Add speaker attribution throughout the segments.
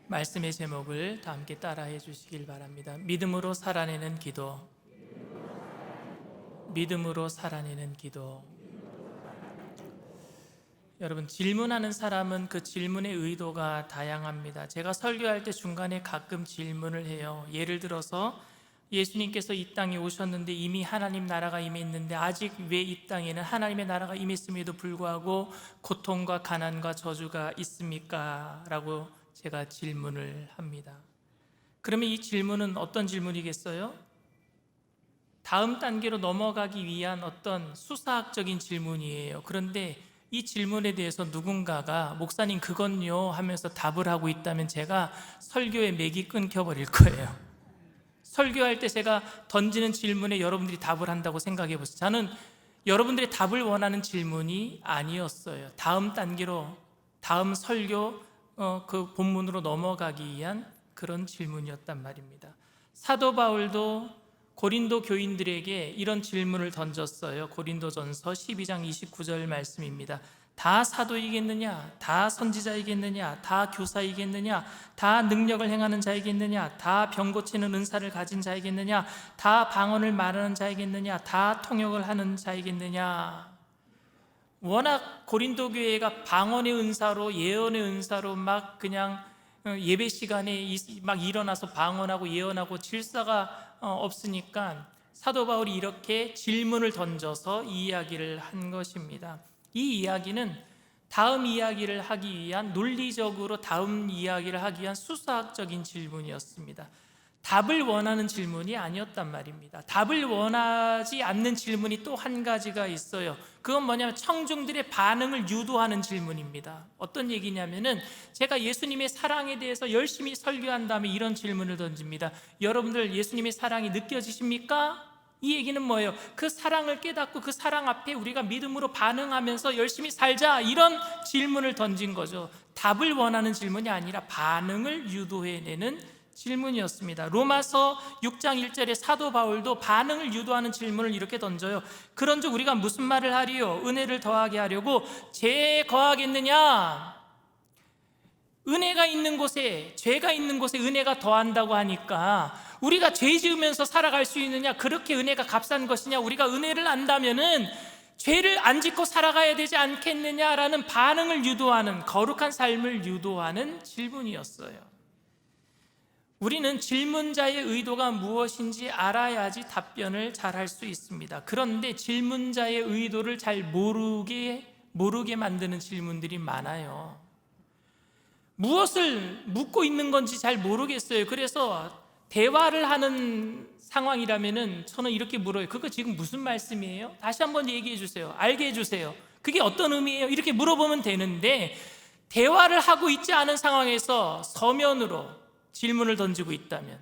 Speaker 1: 말씀의 제목을 다 함께 따라해 주시길 바랍니다. 믿음으로 살아내는 기도. 믿음으로 살아내는 기도. 여러분, 질문하는 사람은 그 질문의 의도가 다양합니다. 제가 설교할 때 중간에 가끔 질문을 해요. 예를 들어서 예수님께서 이 땅에 오셨는데 이미 하나님 나라가 임했는데 아직 왜 이 땅에는 하나님의 나라가 임했음에도 불구하고 고통과 가난과 저주가 있습니까? 라고 제가 질문을 합니다. 그러면 이 질문은 어떤 질문이겠어요? 다음 단계로 넘어가기 위한 어떤 수사학적인 질문이에요. 그런데 이 질문에 대해서 누군가가 목사님 그건요 하면서 답을 하고 있다면 제가 설교의 맥이 끊겨버릴 거예요. 설교할 때 제가 던지는 질문에 여러분들이 답을 한다고 생각해 보세요. 저는 여러분들의 답을 원하는 질문이 아니었어요. 다음 단계로, 다음 설교 그 본문으로 넘어가기 위한 그런 질문이었단 말입니다. 사도 바울도 고린도 교인들에게 이런 질문을 던졌어요. 고린도전서 12장 29절 말씀입니다. 다 사도이겠느냐? 다 선지자이겠느냐? 다 교사이겠느냐? 다 능력을 행하는 자이겠느냐? 다 병 고치는 은사를 가진 자이겠느냐? 다 방언을 말하는 자이겠느냐? 다 통역을 하는 자이겠느냐? 워낙 고린도 교회가 방언의 은사로, 예언의 은사로 막 그냥 예배 시간에 막 일어나서 방언하고 예언하고 질서가 없으니까 사도 바울이 이렇게 질문을 던져서 이 이야기를 한 것입니다. 이 이야기는 다음 이야기를 하기 위한, 논리적으로 다음 이야기를 하기 위한 수사학적인 질문이었습니다. 답을 원하는 질문이 아니었단 말입니다. 답을 원하지 않는 질문이 또 한 가지가 있어요. 그건 뭐냐면 청중들의 반응을 유도하는 질문입니다. 어떤 얘기냐면은 제가 예수님의 사랑에 대해서 열심히 설교한 다음에 이런 질문을 던집니다. 여러분들 예수님의 사랑이 느껴지십니까? 이 얘기는 뭐예요? 그 사랑을 깨닫고 그 사랑 앞에 우리가 믿음으로 반응하면서 열심히 살자, 이런 질문을 던진 거죠. 답을 원하는 질문이 아니라 반응을 유도해내는 질문이었습니다. 로마서 6장 1절에 사도 바울도 반응을 유도하는 질문을 이렇게 던져요. 그런즉 우리가 무슨 말을 하리요? 은혜를 더하게 하려고 죄에 거하겠느냐? 은혜가 있는 곳에, 죄가 있는 곳에 은혜가 더한다고 하니까 우리가 죄 지으면서 살아갈 수 있느냐? 그렇게 은혜가 값싼 것이냐? 우리가 은혜를 안다면은 죄를 안 짓고 살아가야 되지 않겠느냐라는 반응을 유도하는, 거룩한 삶을 유도하는 질문이었어요. 우리는 질문자의 의도가 무엇인지 알아야지 답변을 잘 할 수 있습니다. 그런데 질문자의 의도를 잘 모르게 만드는 질문들이 많아요. 무엇을 묻고 있는 건지 잘 모르겠어요. 그래서 대화를 하는 상황이라면은 저는 이렇게 물어요. 그거 지금 무슨 말씀이에요? 다시 한번 얘기해 주세요. 알게 해 주세요. 그게 어떤 의미예요? 이렇게 물어보면 되는데, 대화를 하고 있지 않은 상황에서 서면으로 질문을 던지고 있다면,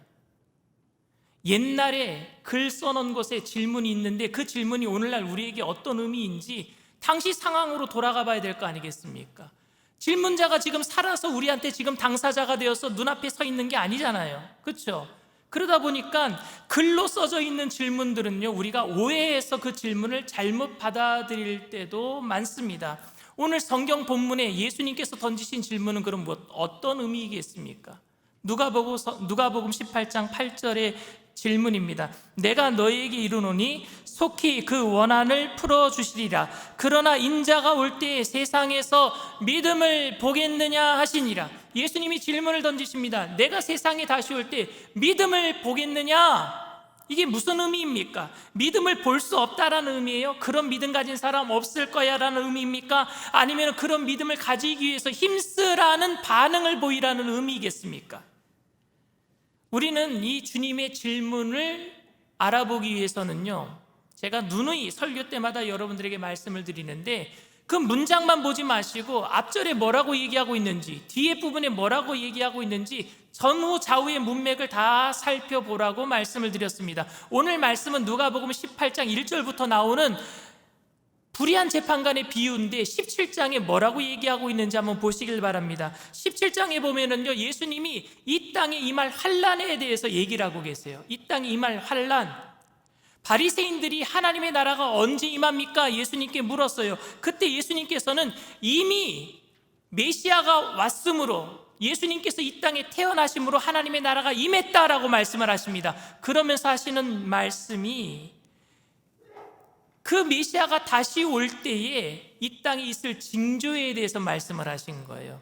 Speaker 1: 옛날에 글 써놓은 곳에 질문이 있는데 그 질문이 오늘날 우리에게 어떤 의미인지 당시 상황으로 돌아가 봐야 될 거 아니겠습니까? 질문자가 지금 살아서 우리한테 지금 당사자가 되어서 눈앞에 서 있는 게 아니잖아요. 그렇죠? 그러다 보니까 글로 써져 있는 질문들은요, 우리가 오해해서 그 질문을 잘못 받아들일 때도 많습니다. 오늘 성경 본문에 예수님께서 던지신 질문은 그럼 어떤 의미이겠습니까? 누가복음 18장 8절의 질문입니다. 내가 너희에게 이르노니 속히 그 원한을 풀어주시리라. 그러나 인자가 올 때에 세상에서 믿음을 보겠느냐 하시니라. 예수님이 질문을 던지십니다. 내가 세상에 다시 올 때 믿음을 보겠느냐? 이게 무슨 의미입니까? 믿음을 볼 수 없다라는 의미예요? 그런 믿음 가진 사람 없을 거야 라는 의미입니까? 아니면 그런 믿음을 가지기 위해서 힘쓰라는 반응을 보이라는 의미겠습니까? 우리는 이 주님의 질문을 알아보기 위해서는요, 제가 누누이 설교 때마다 여러분들에게 말씀을 드리는데, 그 문장만 보지 마시고 앞절에 뭐라고 얘기하고 있는지, 뒤에 부분에 뭐라고 얘기하고 있는지 전후 좌우의 문맥을 다 살펴보라고 말씀을 드렸습니다. 오늘 말씀은 누가복음 18장 1절부터 나오는 불의한 재판관의 비유인데 17장에 뭐라고 얘기하고 있는지 한번 보시길 바랍니다. 17장에 보면은요, 예수님이 이 땅에 임할 환난에 대해서 얘기를 하고 계세요. 이 땅에 임할 환난, 바리새인들이 하나님의 나라가 언제 임합니까? 예수님께 물었어요. 그때 예수님께서는 이미 메시아가 왔으므로 예수님께서 이 땅에 태어나심으로 하나님의 나라가 임했다라고 말씀을 하십니다. 그러면서 하시는 말씀이 그 메시아가 다시 올 때에 이 땅에 있을 징조에 대해서 말씀을 하신 거예요.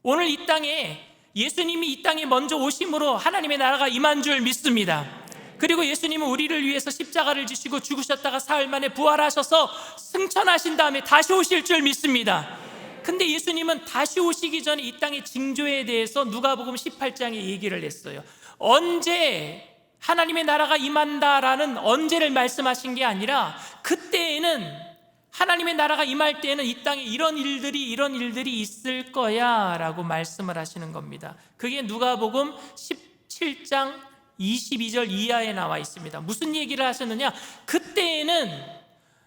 Speaker 1: 오늘 이 땅에 예수님이 이 땅에 먼저 오심으로 하나님의 나라가 임한 줄 믿습니다. 그리고 예수님은 우리를 위해서 십자가를 지시고 죽으셨다가 사흘 만에 부활하셔서 승천하신 다음에 다시 오실 줄 믿습니다. 근데 예수님은 다시 오시기 전에 이 땅의 징조에 대해서 누가복음 18장에 얘기를 했어요. 언제 하나님의 나라가 임한다라는 언제를 말씀하신 게 아니라 그때에는 하나님의 나라가 임할 때에는 이 땅에 이런 일들이 있을 거야 라고 말씀을 하시는 겁니다. 그게 누가복음 17장 22절 이하에 나와 있습니다. 무슨 얘기를 하셨느냐? 그때에는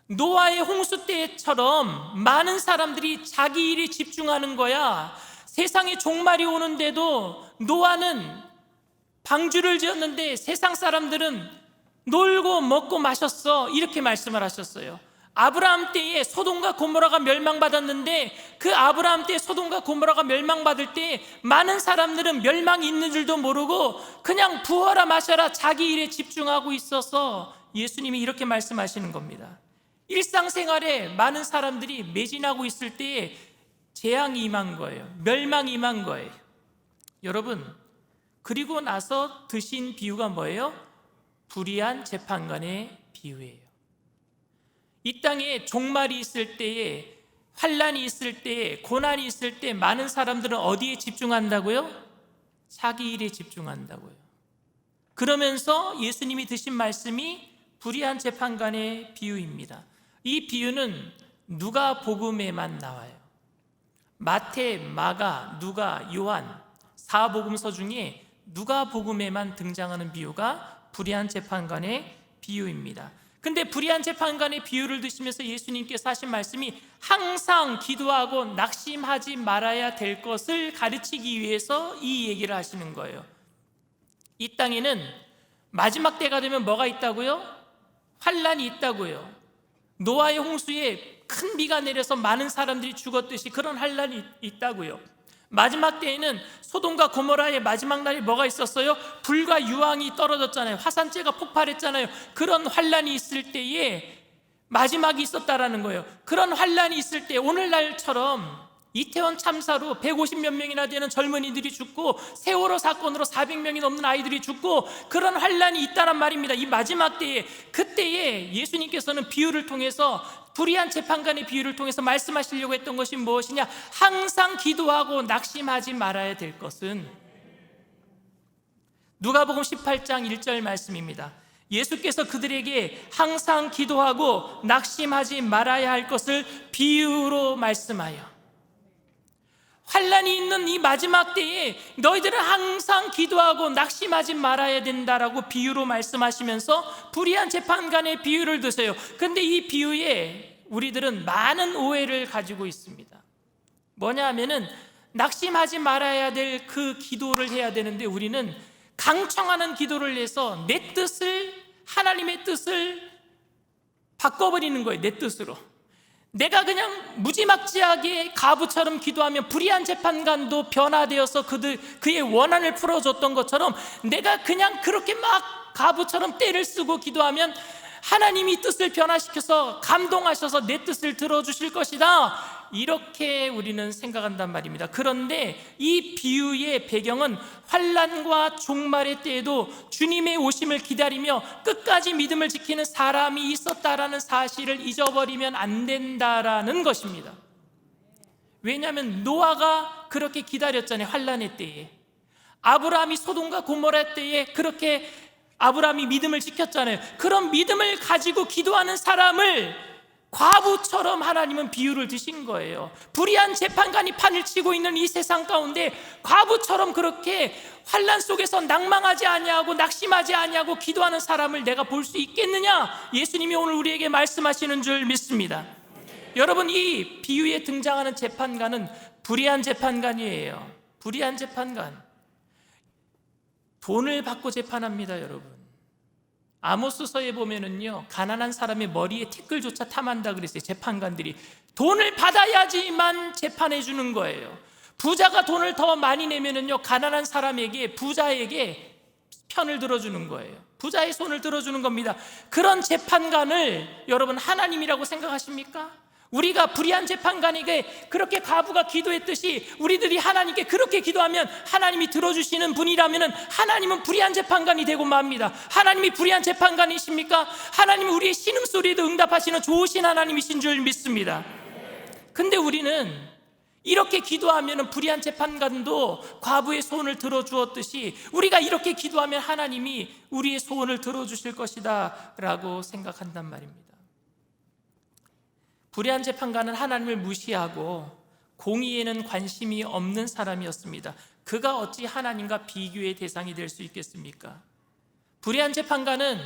Speaker 1: 노아의 홍수 때처럼 많은 사람들이 자기 일에 집중하는 거야. 세상에 종말이 오는데도 노아는 방주를 지었는데 세상 사람들은 놀고 먹고 마셨어, 이렇게 말씀을 하셨어요. 아브라함 때에 소돔과 고모라가 멸망받았는데 그 아브라함 때 소돔과 고모라가 멸망받을 때 많은 사람들은 멸망이 있는 줄도 모르고 그냥 부어라 마셔라 자기 일에 집중하고 있어서 예수님이 이렇게 말씀하시는 겁니다. 일상생활에 많은 사람들이 매진하고 있을 때에 재앙이 임한 거예요. 멸망이 임한 거예요. 여러분, 그리고 나서 드신 비유가 뭐예요? 불의한 재판관의 비유예요. 이 땅에 종말이 있을 때에, 환난이 있을 때에, 고난이 있을 때 많은 사람들은 어디에 집중한다고요? 자기 일에 집중한다고요. 그러면서 예수님이 드신 말씀이 불의한 재판관의 비유입니다. 이 비유는 누가복음에만 나와요. 마태, 마가, 누가, 요한 4복음서 중에 누가복음에만 등장하는 비유가 불의한 재판관의 비유입니다. 근데 불의한 재판관의 비유를 드시면서 예수님께서 하신 말씀이 항상 기도하고 낙심하지 말아야 될 것을 가르치기 위해서 이 얘기를 하시는 거예요. 이 땅에는 마지막 때가 되면 뭐가 있다고요? 환난이 있다고요. 노아의 홍수에 큰 비가 내려서 많은 사람들이 죽었듯이 그런 환난이 있다고요. 마지막 때에는 소돔과 고모라의 마지막 날이 뭐가 있었어요? 불과 유황이 떨어졌잖아요. 화산재가 폭발했잖아요. 그런 환난이 있을 때에 마지막이 있었다라는 거예요. 그런 환난이 있을 때 오늘날처럼 이태원 참사로 150몇 명이나 되는 젊은이들이 죽고 세월호 사건으로 400명이 넘는 아이들이 죽고 그런 환난이 있다란 말입니다. 이 마지막 때에, 그때에 예수님께서는 비유를 통해서, 불의한 재판관의 비유를 통해서 말씀하시려고 했던 것이 무엇이냐? 항상 기도하고 낙심하지 말아야 될 것은 누가복음 18장 1절 말씀입니다. 예수께서 그들에게 항상 기도하고 낙심하지 말아야 할 것을 비유로 말씀하여, 환난이 있는 이 마지막 때에 너희들은 항상 기도하고 낙심하지 말아야 된다라고 비유로 말씀하시면서 불의한 재판관의 비유를 드세요. 근데 이 비유에 우리들은 많은 오해를 가지고 있습니다. 뭐냐 하면은 낙심하지 말아야 될 그 기도를 해야 되는데 우리는 강청하는 기도를 해서 내 뜻을, 하나님의 뜻을 바꿔버리는 거예요. 내 뜻으로. 내가 그냥 무지막지하게 가부처럼 기도하면 불의한 재판관도 변화되어서 그의 원한을 풀어줬던 것처럼 내가 그냥 그렇게 막 가부처럼 때를 쓰고 기도하면 하나님이 뜻을 변화시켜서 감동하셔서 내 뜻을 들어주실 것이다, 이렇게 우리는 생각한단 말입니다. 그런데 이 비유의 배경은 환난과 종말의 때에도 주님의 오심을 기다리며 끝까지 믿음을 지키는 사람이 있었다라는 사실을 잊어버리면 안 된다라는 것입니다. 왜냐하면 노아가 그렇게 기다렸잖아요. 환난의 때에. 아브라함이 소돔과 고모라 때에 그렇게 아브라함이 믿음을 지켰잖아요. 그런 믿음을 가지고 기도하는 사람을 과부처럼 하나님은 비유를 드신 거예요. 불의한 재판관이 판을 치고 있는 이 세상 가운데 과부처럼 그렇게 환난 속에서 낭망하지 아니하고 낙심하지 아니하고 기도하는 사람을 내가 볼 수 있겠느냐? 예수님이 오늘 우리에게 말씀하시는 줄 믿습니다. 여러분, 이 비유에 등장하는 재판관은 불의한 재판관이에요. 불의한 재판관. 돈을 받고 재판합니다, 여러분. 아모스서에 보면은요, 가난한 사람의 머리에 티끌조차 탐한다 그랬어요. 재판관들이 돈을 받아야지만 재판해 주는 거예요. 부자가 돈을 더 많이 내면은요, 가난한 사람에게, 부자에게 편을 들어주는 거예요. 부자의 손을 들어주는 겁니다. 그런 재판관을 여러분 하나님이라고 생각하십니까? 우리가 불의한 재판관에게 그렇게 과부가 기도했듯이 우리들이 하나님께 그렇게 기도하면 하나님이 들어주시는 분이라면 하나님은 불의한 재판관이 되고 맙니다. 하나님이 불의한 재판관이십니까? 하나님은 우리의 신음소리에도 응답하시는 좋으신 하나님이신 줄 믿습니다. 근데 우리는 이렇게 기도하면 불의한 재판관도 과부의 소원을 들어주었듯이 우리가 이렇게 기도하면 하나님이 우리의 소원을 들어주실 것이다 라고 생각한단 말입니다. 불의한 재판관은 하나님을 무시하고 공의에는 관심이 없는 사람이었습니다. 그가 어찌 하나님과 비교의 대상이 될 수 있겠습니까? 불의한 재판관은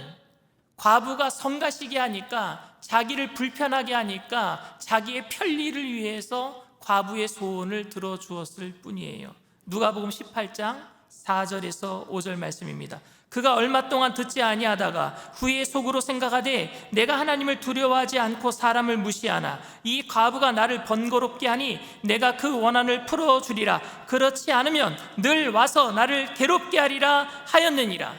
Speaker 1: 과부가 성가시게 하니까, 자기를 불편하게 하니까 자기의 편리를 위해서 과부의 소원을 들어주었을 뿐이에요. 누가복음 18장 4절에서 5절 말씀입니다. 그가 얼마 동안 듣지 아니하다가 후에 속으로 생각하되 내가 하나님을 두려워하지 않고 사람을 무시하나 이 과부가 나를 번거롭게 하니 내가 그 원한을 풀어주리라. 그렇지 않으면 늘 와서 나를 괴롭게 하리라 하였느니라.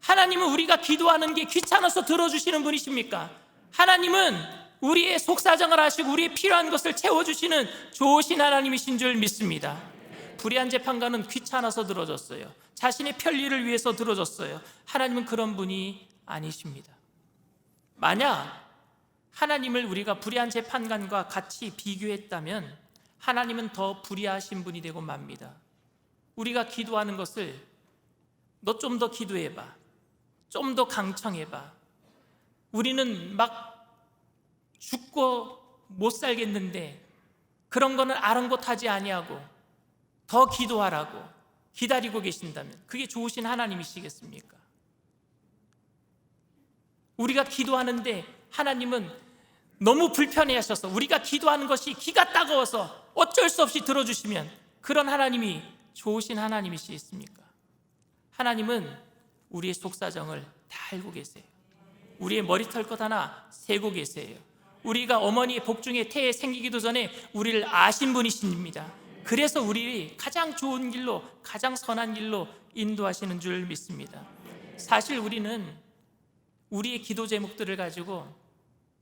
Speaker 1: 하나님은 우리가 기도하는 게 귀찮아서 들어주시는 분이십니까? 하나님은 우리의 속사정을 하시고 우리의 필요한 것을 채워주시는 좋으신 하나님이신 줄 믿습니다. 불의한 재판관은 귀찮아서 들어줬어요. 자신의 편리를 위해서 들어줬어요. 하나님은 그런 분이 아니십니다. 만약 하나님을 우리가 불의한 재판관과 같이 비교했다면 하나님은 더 불의하신 분이 되고 맙니다. 우리가 기도하는 것을 너 좀 더 기도해봐, 좀 더 강청해봐, 우리는 막 죽고 못 살겠는데 그런 거는 아랑곳하지 아니하고 더 기도하라고 기다리고 계신다면 그게 좋으신 하나님이시겠습니까? 우리가 기도하는데 하나님은 너무 불편해하셔서 우리가 기도하는 것이 기가 따가워서 어쩔 수 없이 들어주시면 그런 하나님이 좋으신 하나님이시겠습니까? 하나님은 우리의 속사정을 다 알고 계세요. 우리의 머리털 것 하나 세고 계세요. 우리가 어머니의 복중에 태에 생기기도 전에 우리를 아신 분이십니다. 그래서 우리 가장 좋은 길로, 가장 선한 길로 인도하시는 줄 믿습니다. 사실 우리는 우리의 기도 제목들을 가지고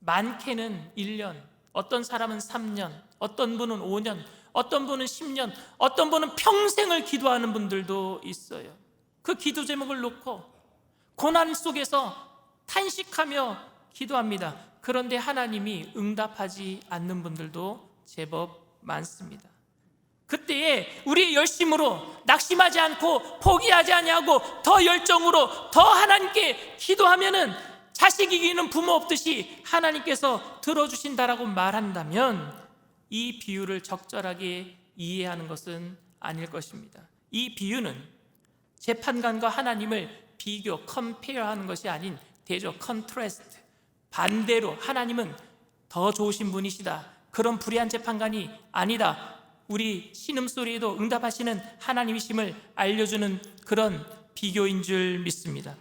Speaker 1: 많게는 1년, 어떤 사람은 3년, 어떤 분은 5년, 어떤 분은 10년, 어떤 분은 평생을 기도하는 분들도 있어요. 그 기도 제목을 놓고 고난 속에서 탄식하며 기도합니다. 그런데 하나님이 응답하지 않는 분들도 제법 많습니다. 그때에 우리의 열심으로 낙심하지 않고 포기하지 아니하고 더 열정으로 더 하나님께 기도하면은 자식 이기는 부모 없듯이 하나님께서 들어주신다라고 말한다면 이 비유를 적절하게 이해하는 것은 아닐 것입니다. 이 비유는 재판관과 하나님을 비교, 컴페어하는 것이 아닌 대조, 컨트라스트, 반대로 하나님은 더 좋으신 분이시다, 그런 불의한 재판관이 아니다, 우리 신음소리에도 응답하시는 하나님이심을 알려주는 그런 비교인 줄 믿습니다.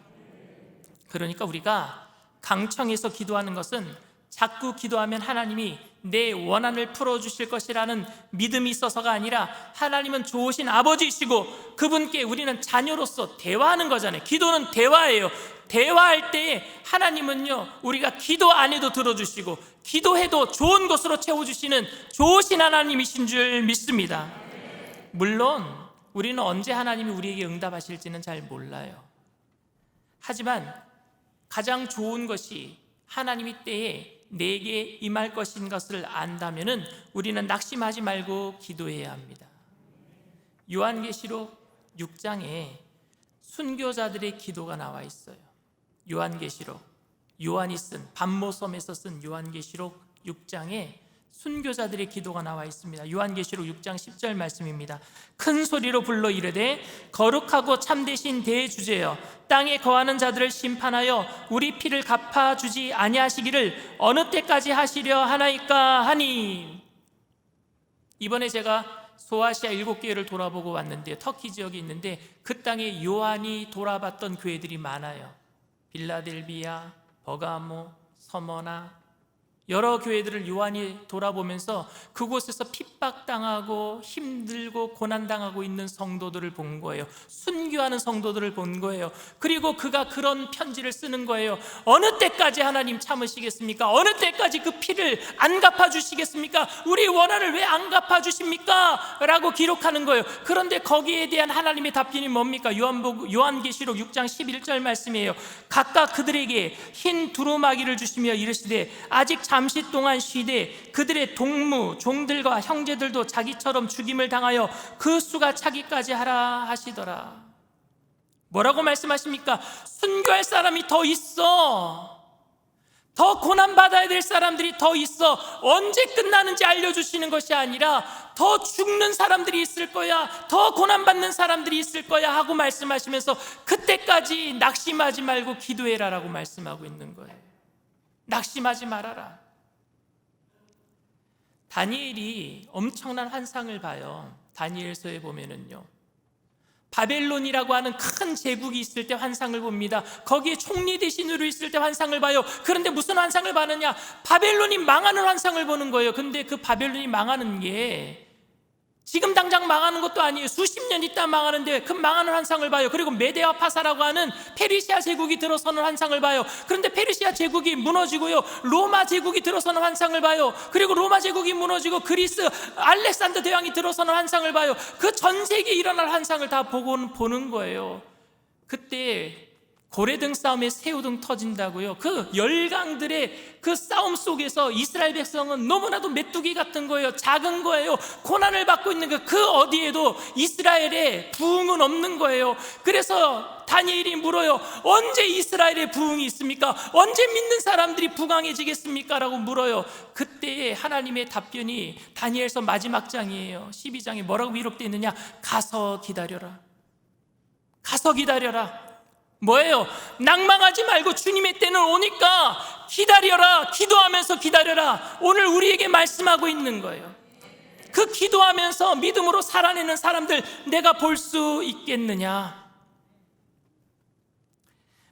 Speaker 1: 그러니까 우리가 강청해서 기도하는 것은 자꾸 기도하면 하나님이 내 원한을 풀어주실 것이라는 믿음이 있어서가 아니라 하나님은 좋으신 아버지이시고 그분께 우리는 자녀로서 대화하는 거잖아요. 기도는 대화예요. 대화할 때에 하나님은요, 우리가 기도 안 해도 들어주시고 기도해도 좋은 것으로 채워주시는 좋으신 하나님이신 줄 믿습니다. 물론 우리는 언제 하나님이 우리에게 응답하실지는 잘 몰라요. 하지만 가장 좋은 것이 하나님이 때에 내게 임할 것인 것을 안다면 우리는 낙심하지 말고 기도해야 합니다. 요한계시록 6장에 순교자들의 기도가 나와 있어요. 요한계시록, 요한이 쓴, 반모섬에서 쓴 요한계시록 6장에 순교자들의 기도가 나와 있습니다. 요한계시록 6장 10절 말씀입니다. 큰 소리로 불러 이르되 거룩하고 참되신 대주제여, 땅에 거하는 자들을 심판하여 우리 피를 갚아주지 아니하시기를 어느 때까지 하시려 하나이까 하니. 이번에 제가 소아시아 7교회를 돌아보고 왔는데, 터키 지역에 있는데 그 땅에 요한이 돌아봤던 교회들이 많아요. 빌라델비아, 버가모, 서머나, 여러 교회들을 요한이 돌아보면서 그곳에서 핍박당하고 힘들고 고난당하고 있는 성도들을 본 거예요. 순교하는 성도들을 본 거예요. 그리고 그가 그런 편지를 쓰는 거예요. 어느 때까지 하나님 참으시겠습니까? 어느 때까지 그 피를 안 갚아주시겠습니까? 우리 원한을 왜 안 갚아주십니까? 라고 기록하는 거예요. 그런데 거기에 대한 하나님의 답변이 뭡니까? 요한계시록 6장 11절 말씀이에요. 각각 그들에게 흰 두루마기를 주시며 이르시되 아직 잠시 동안 쉬되 그들의 동무 종들과 형제들도 자기처럼 죽임을 당하여 그 수가 차기까지 하라 하시더라. 뭐라고 말씀하십니까? 순교할 사람이 더 있어. 더 고난받아야 될 사람들이 더 있어. 언제 끝나는지 알려주시는 것이 아니라 더 죽는 사람들이 있을 거야, 더 고난받는 사람들이 있을 거야 하고 말씀하시면서 그때까지 낙심하지 말고 기도해라 라고 말씀하고 있는 거예요. 낙심하지 말아라. 다니엘이 엄청난 환상을 봐요. 다니엘서에 보면은요, 바벨론이라고 하는 큰 제국이 있을 때 환상을 봅니다. 거기에 총리 대신으로 있을 때 환상을 봐요. 그런데 무슨 환상을 봐느냐? 바벨론이 망하는 환상을 보는 거예요. 근데 그 바벨론이 망하는 게 지금 당장 망하는 것도 아니에요. 수십 년 있다 망하는데 그 망하는 환상을 봐요. 그리고 메데와 파사라고 하는 페르시아 제국이 들어서는 환상을 봐요. 그런데 페르시아 제국이 무너지고요, 로마 제국이 들어서는 환상을 봐요. 그리고 로마 제국이 무너지고 그리스 알렉산더 대왕이 들어서는 환상을 봐요. 그 전 세계에 일어날 환상을 다 보는 거예요. 그때 고래등 싸움에 새우등 터진다고요. 그 열강들의 그 싸움 속에서 이스라엘 백성은 너무나도 메뚜기 같은 거예요. 작은 거예요. 고난을 받고 있는 그 어디에도 이스라엘에 부흥은 없는 거예요. 그래서 다니엘이 물어요. 언제 이스라엘에 부흥이 있습니까? 언제 믿는 사람들이 부강해지겠습니까? 라고 물어요. 그때 하나님의 답변이 다니엘서 마지막 장이에요. 12장에 뭐라고 기록되어 있느냐? 가서 기다려라. 가서 기다려라. 뭐예요? 낭망하지 말고 주님의 때는 오니까 기다려라. 기도하면서 기다려라. 오늘 우리에게 말씀하고 있는 거예요. 그 기도하면서 믿음으로 살아내는 사람들 내가 볼 수 있겠느냐?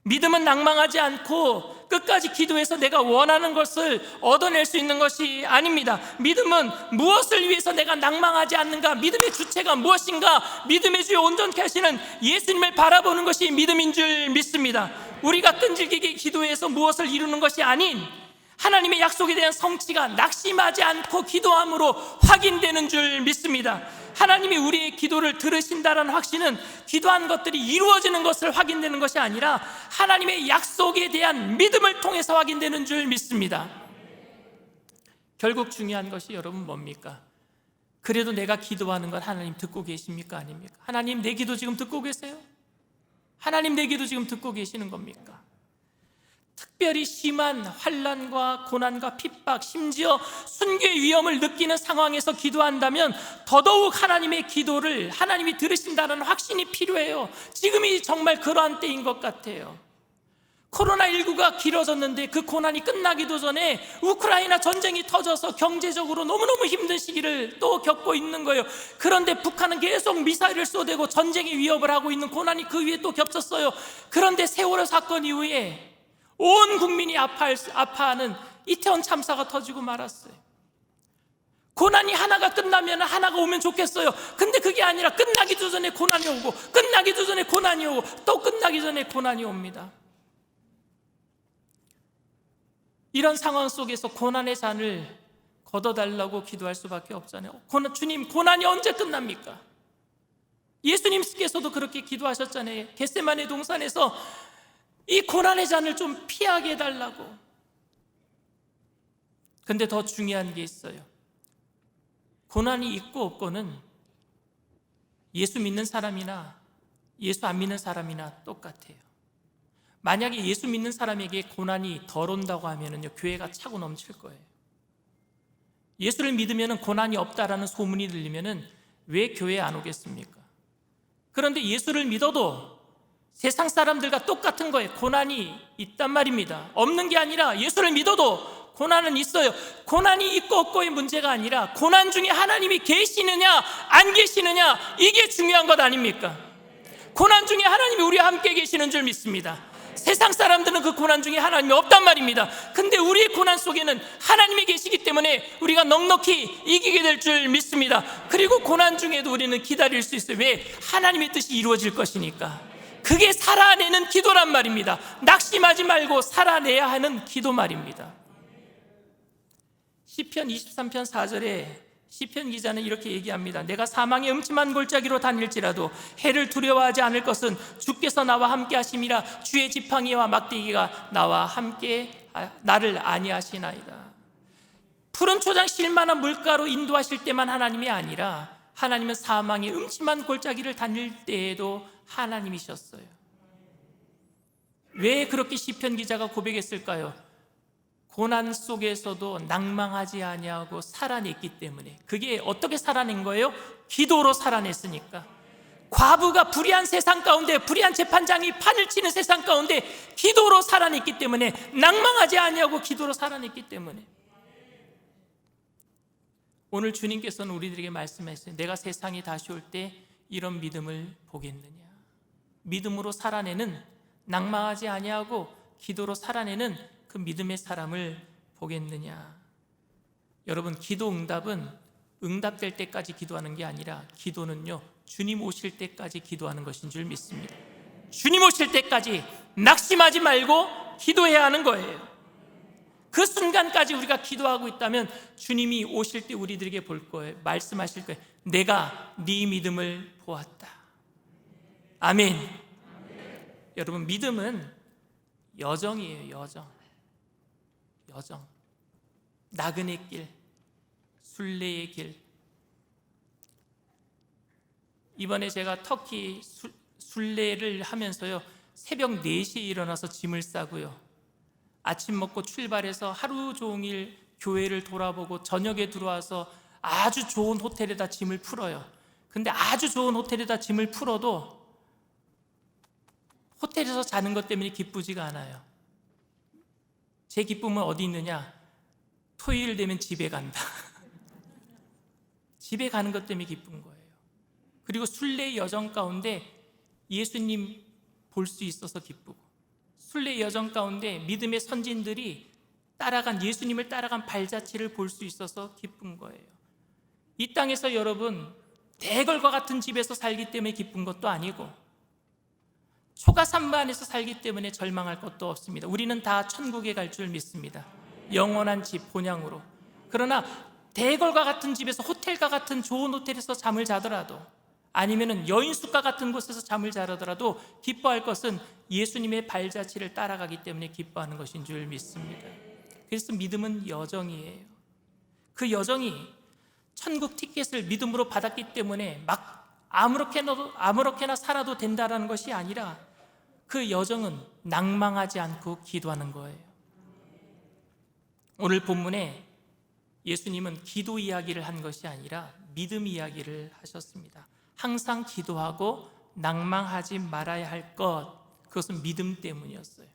Speaker 1: 믿음은 낭망하지 않고 끝까지 기도해서 내가 원하는 것을 얻어낼 수 있는 것이 아닙니다. 믿음은 무엇을 위해서 내가 낭망하지 않는가? 믿음의 주체가 무엇인가? 믿음의 주에 온전케 하시는 예수님을 바라보는 것이 믿음인 줄 믿습니다. 우리가 끈질기게 기도해서 무엇을 이루는 것이 아닌 하나님의 약속에 대한 성취가 낙심하지 않고 기도함으로 확인되는 줄 믿습니다. 하나님이 우리의 기도를 들으신다는 확신은 기도한 것들이 이루어지는 것을 확인되는 것이 아니라 하나님의 약속에 대한 믿음을 통해서 확인되는 줄 믿습니다. 결국 중요한 것이 여러분 뭡니까? 그래도 내가 기도하는 건 하나님 듣고 계십니까? 아닙니까? 하나님 내 기도 지금 듣고 계세요? 하나님 내 기도 지금 듣고 계시는 겁니까? 특별히 심한 환난과 고난과 핍박, 심지어 순교의 위험을 느끼는 상황에서 기도한다면 더더욱 하나님의 기도를 하나님이 들으신다는 확신이 필요해요. 지금이 정말 그러한 때인 것 같아요. 코로나19가 길어졌는데 그 고난이 끝나기도 전에 우크라이나 전쟁이 터져서 경제적으로 너무너무 힘든 시기를 또 겪고 있는 거예요. 그런데 북한은 계속 미사일을 쏘대고 전쟁의 위협을 하고 있는 고난이 그 위에 또 겹쳤어요. 그런데 세월호 사건 이후에 온 국민이 아파하는 이태원 참사가 터지고 말았어요. 고난이 하나가 끝나면 하나가 오면 좋겠어요. 근데 그게 아니라 끝나기도 전에 고난이 오고 끝나기도 전에 고난이 오고 또 끝나기 전에 고난이 옵니다. 이런 상황 속에서 고난의 잔을 걷어달라고 기도할 수밖에 없잖아요. 주님, 고난이 언제 끝납니까? 예수님께서도 그렇게 기도하셨잖아요. 겟세마네 동산에서 이 고난의 잔을 좀 피하게 해달라고. 근데 더 중요한 게 있어요. 고난이 있고 없고는 예수 믿는 사람이나 예수 안 믿는 사람이나 똑같아요. 만약에 예수 믿는 사람에게 고난이 덜 온다고 하면요, 교회가 차고 넘칠 거예요. 예수를 믿으면 고난이 없다라는 소문이 들리면 왜 교회에 안 오겠습니까? 그런데 예수를 믿어도 세상 사람들과 똑같은 거예요. 고난이 있단 말입니다. 없는 게 아니라 예수를 믿어도 고난은 있어요. 고난이 있고 없고의 문제가 아니라 고난 중에 하나님이 계시느냐 안 계시느냐, 이게 중요한 것 아닙니까? 고난 중에 하나님이 우리와 함께 계시는 줄 믿습니다. 세상 사람들은 그 고난 중에 하나님이 없단 말입니다. 근데 우리의 고난 속에는 하나님이 계시기 때문에 우리가 넉넉히 이기게 될 줄 믿습니다. 그리고 고난 중에도 우리는 기다릴 수 있어요. 왜? 하나님의 뜻이 이루어질 것이니까. 그게 살아내는 기도란 말입니다. 낙심하지 말고 살아내야 하는 기도 말입니다. 시편 23편 4절에 시편 기자는 이렇게 얘기합니다. 내가 사망의 음침한 골짜기로 다닐지라도 해를 두려워하지 않을 것은 주께서 나와 함께 하심이라. 주의 지팡이와 막대기가 나와 함께 나를 안위하시나이다. 푸른 초장 실만한 물가로 인도하실 때만 하나님이 아니라 하나님은 사망의 음침한 골짜기를 다닐 때에도 하나님이셨어요. 왜 그렇게 시편 기자가 고백했을까요? 고난 속에서도 낭망하지 아니하고 살아냈기 때문에. 그게 어떻게 살아낸 거예요? 기도로 살아냈으니까. 과부가 불의한 세상 가운데, 불의한 재판장이 판을 치는 세상 가운데 기도로 살아냈기 때문에, 낭망하지 아니하고 기도로 살아냈기 때문에. 오늘 주님께서는 우리들에게 말씀하셨어요. 내가 세상이 다시 올 때 이런 믿음을 보겠느냐. 믿음으로 살아내는, 낭망하지 아니하고 기도로 살아내는 그 믿음의 사람을 보겠느냐. 여러분, 기도 응답은 응답될 때까지 기도하는 게 아니라 기도는요, 주님 오실 때까지 기도하는 것인 줄 믿습니다. 주님 오실 때까지 낙심하지 말고 기도해야 하는 거예요. 그 순간까지 우리가 기도하고 있다면 주님이 오실 때 우리들에게 볼 거예요. 말씀하실 거예요. 내가 네 믿음을 보았다. 아멘. 여러분, 믿음은 여정이에요. 여정. 나그네 길, 순례의 길. 이번에 제가 터키 순례를 하면서요, 새벽 4시에 일어나서 짐을 싸고요, 아침 먹고 출발해서 하루 종일 교회를 돌아보고 저녁에 들어와서 아주 좋은 호텔에다 짐을 풀어요. 근데 아주 좋은 호텔에다 짐을 풀어도 호텔에서 자는 것 때문에 기쁘지가 않아요. 제 기쁨은 어디 있느냐? 토요일 되면 집에 간다. 집에 가는 것 때문에 기쁜 거예요. 그리고 순례의 여정 가운데 예수님 볼 수 있어서 기쁘고, 순례의 여정 가운데 믿음의 선진들이 예수님을 따라간 발자취를 볼 수 있어서 기쁜 거예요. 이 땅에서 여러분, 대걸과 같은 집에서 살기 때문에 기쁜 것도 아니고, 초가산부 안에서 살기 때문에 절망할 것도 없습니다. 우리는 다 천국에 갈 줄 믿습니다. 영원한 집, 본향으로. 그러나 대걸과 같은 집에서, 호텔과 같은 좋은 호텔에서 잠을 자더라도, 아니면은 여인숙과 같은 곳에서 잠을 자더라도 기뻐할 것은 예수님의 발자취를 따라가기 때문에 기뻐하는 것인 줄 믿습니다. 그래서 믿음은 여정이에요. 그 여정이 천국 티켓을 믿음으로 받았기 때문에 막 아무렇게나 살아도 된다는 것이 아니라, 그 여정은 낭망하지 않고 기도하는 거예요. 오늘 본문에 예수님은 기도 이야기를 한 것이 아니라 믿음 이야기를 하셨습니다. 항상 기도하고 낭망하지 말아야 할 것, 그것은 믿음 때문이었어요.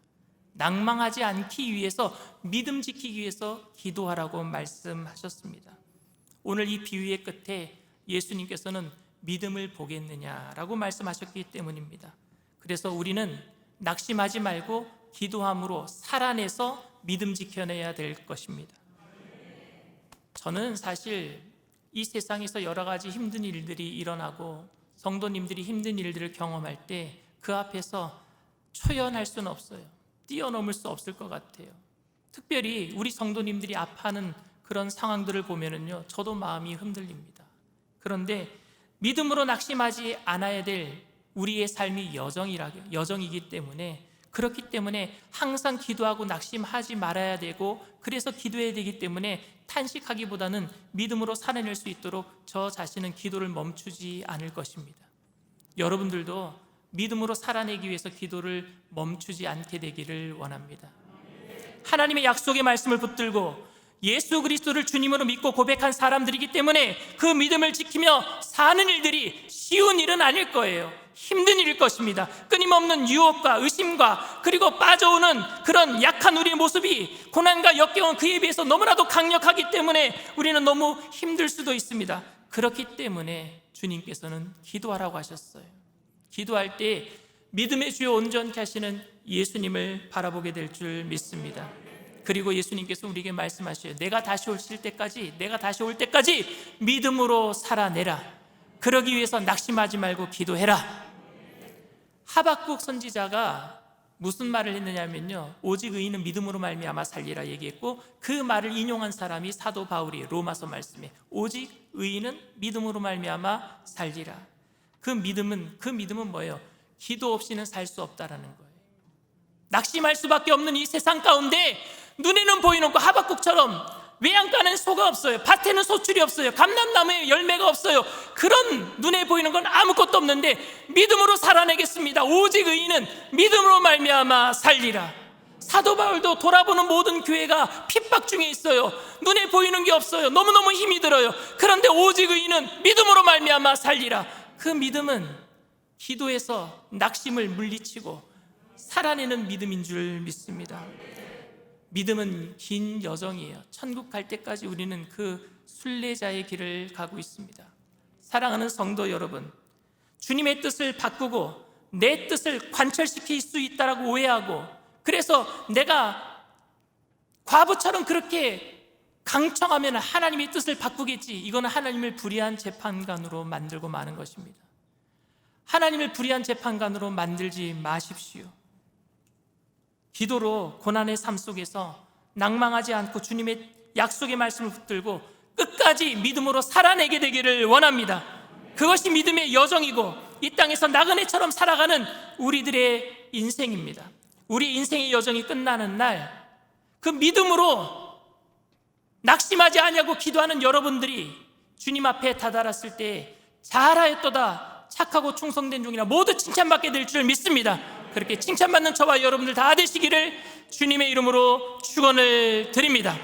Speaker 1: 낭망하지 않기 위해서, 믿음 지키기 위해서 기도하라고 말씀하셨습니다. 오늘 이 비유의 끝에 예수님께서는 믿음을 보겠느냐라고 말씀하셨기 때문입니다. 그래서 우리는 낙심하지 말고 기도함으로 살아내서 믿음 지켜내야 될 것입니다. 저는 사실 이 세상에서 여러 가지 힘든 일들이 일어나고 성도님들이 힘든 일들을 경험할 때 그 앞에서 초연할 수는 없어요. 뛰어넘을 수 없을 것 같아요. 특별히 우리 성도님들이 아파하는 그런 상황들을 보면은요, 저도 마음이 흔들립니다. 그런데 믿음으로 낙심하지 않아야 될 우리의 삶이 여정이기 때문에, 그렇기 때문에 항상 기도하고 낙심하지 말아야 되고, 그래서 기도해야 되기 때문에 탄식하기보다는 믿음으로 살아낼 수 있도록 저 자신은 기도를 멈추지 않을 것입니다. 여러분들도 믿음으로 살아내기 위해서 기도를 멈추지 않게 되기를 원합니다. 하나님의 약속의 말씀을 붙들고 예수 그리스도를 주님으로 믿고 고백한 사람들이기 때문에 그 믿음을 지키며 사는 일들이 쉬운 일은 아닐 거예요. 힘든 일일 것입니다. 끊임없는 유혹과 의심과, 그리고 빠져오는 그런 약한 우리의 모습이 고난과 역경은 그에 비해서 너무나도 강력하기 때문에 우리는 너무 힘들 수도 있습니다. 그렇기 때문에 주님께서는 기도하라고 하셨어요. 기도할 때 믿음의 주요 온전케 하시는 예수님을 바라보게 될 줄 믿습니다. 그리고 예수님께서 우리에게 말씀하셔요. 내가 다시 올 때까지 믿음으로 살아내라. 그러기 위해서 낙심하지 말고 기도해라. 하박국 선지자가 무슨 말을 했느냐면요, 오직 의인은 믿음으로 말미암아 살리라 얘기했고, 그 말을 인용한 사람이 사도 바울이 로마서 말씀에 오직 의인은 믿음으로 말미암아 살리라. 그 믿음은 뭐예요? 기도 없이는 살 수 없다라는 거예요. 낙심할 수밖에 없는 이 세상 가운데 눈에는 보이는 거 하박국처럼 외양간에는 소가 없어요. 밭에는 소출이 없어요. 감람나무에 열매가 없어요. 그런 눈에 보이는 건 아무것도 없는데 믿음으로 살아내겠습니다. 오직 의인은 믿음으로 말미암아 살리라. 사도 바울도 돌아보는 모든 교회가 핍박 중에 있어요. 눈에 보이는 게 없어요. 너무너무 힘이 들어요. 그런데 오직 의인은 믿음으로 말미암아 살리라. 그 믿음은 기도에서 낙심을 물리치고 살아내는 믿음인 줄 믿습니다. 믿음은 긴 여정이에요. 천국 갈 때까지 우리는 그 순례자의 길을 가고 있습니다. 사랑하는 성도 여러분, 주님의 뜻을 바꾸고 내 뜻을 관철시킬 수 있다라고 오해하고, 그래서 내가 과부처럼 그렇게 강청하면 하나님의 뜻을 바꾸겠지, 이거는 하나님을 불의한 재판관으로 만들고 마는 것입니다. 하나님을 불의한 재판관으로 만들지 마십시오. 기도로 고난의 삶 속에서 낭망하지 않고 주님의 약속의 말씀을 붙들고 끝까지 믿음으로 살아내게 되기를 원합니다. 그것이 믿음의 여정이고 이 땅에서 나그네처럼 살아가는 우리들의 인생입니다. 우리 인생의 여정이 끝나는 날, 그 믿음으로 낙심하지 아니하고 기도하는 여러분들이 주님 앞에 다다랐을 때 잘하였도다, 착하고 충성된 종이라 모두 칭찬받게 될 줄 믿습니다. 그렇게 칭찬받는 저와 여러분들 다 되시기를 주님의 이름으로 축원을 드립니다.